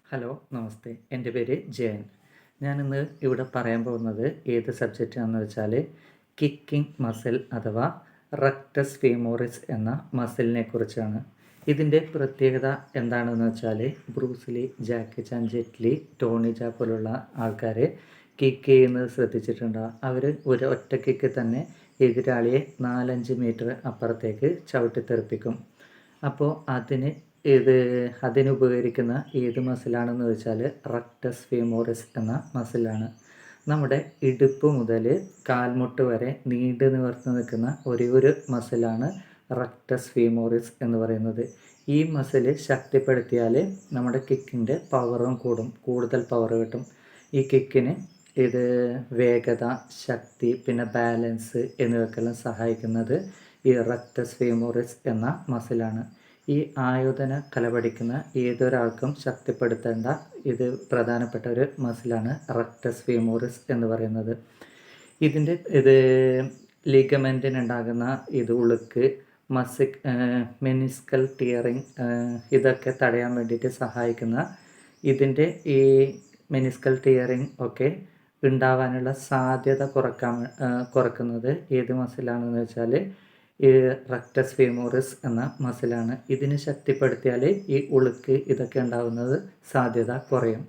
Hello, നമസ്തേ. എൻ്റെ പേര് ജയൻ. ഞാനിന്ന് ഇവിടെ പറയാൻ പോകുന്നത് ഏത് സബ്ജക്റ്റാണെന്ന് വെച്ചാൽ കിക്കിംഗ് മസിൽ അഥവാ റെക്ടസ് ഫീമോറിസ് എന്ന മസിലിനെ കുറിച്ചാണ്. ഇതിൻ്റെ പ്രത്യേകത എന്താണെന്ന് വെച്ചാൽ ബ്രൂസ് ലീ, ജാക്കി ചാൻ, ജെറ്റ് ലി, ടോണി ജാ പോലുള്ള ആൾക്കാർ കിക്ക് ചെയ്യുന്നത് ശ്രദ്ധിച്ചിട്ടുണ്ടോ? അവർ ഒരു ഒറ്റ കിക്ക് തന്നെ എതിരാളിയെ 4-5 മീറ്റർ അപ്പുറത്തേക്ക് ചവിട്ടിത്തെറിപ്പിക്കും. അപ്പോൾ ഇത് അതിനുപകരിക്കുന്ന ഏത് മസിലാണെന്ന് വെച്ചാൽ റെക്ടസ് ഫീമോറിസ് എന്ന മസിലാണ്. നമ്മുടെ ഇടുപ്പ് മുതൽ കാൽമുട്ട് വരെ നീണ്ടു നിവർത്തി നിൽക്കുന്ന ഒരേ ഒരു മസിലാണ് റെക്ടസ് ഫീമോറിസ് എന്ന് പറയുന്നത്. ഈ മസിൽ ശക്തിപ്പെടുത്തിയാൽ നമ്മുടെ കിക്കിൻ്റെ പവറും കൂടും, കൂടുതൽ പവർ കിട്ടും. ഈ കിക്കിന് ഇത് വേഗത, ശക്തി, പിന്നെ ബാലൻസ് എന്നിവയ്ക്കെല്ലാം സഹായിക്കുന്നത് ഈ റെക്ടസ് ഫീമോറിസ് എന്ന മസിലാണ്. ഈ ആയോധന കല പഠിക്കുന്ന ഏതൊരാൾക്കും ശക്തിപ്പെടുത്തേണ്ട ഇത് പ്രധാനപ്പെട്ട ഒരു മസിലാണ് റെക്ടസ് ഫീമോറിസ് എന്ന് പറയുന്നത്. ഇത് ലിഗമെൻറ്റിനുണ്ടാകുന്ന ഉളുക്ക്, മെനിസ്കൽ ടിയറിങ് ഇതൊക്കെ തടയാൻ വേണ്ടിയിട്ട് സഹായിക്കുന്ന ഇതിൻ്റെ ഈ മെനിസ്കൽ ടിയറിങ് ഒക്കെ ഉണ്ടാവാനുള്ള സാധ്യത കുറക്കുന്നത് ഏത് മസിലാണെന്ന് വെച്ചാൽ ഈ റെക്ടസ് ഫീമോറിസ് എന്ന മസിലാണ്. ഇതിന് ശക്തിപ്പെടുത്തിയാൽ ഈ ഉളുക്ക് ഇതൊക്കെ ഉണ്ടാകുന്നത് സാധ്യത കുറയും.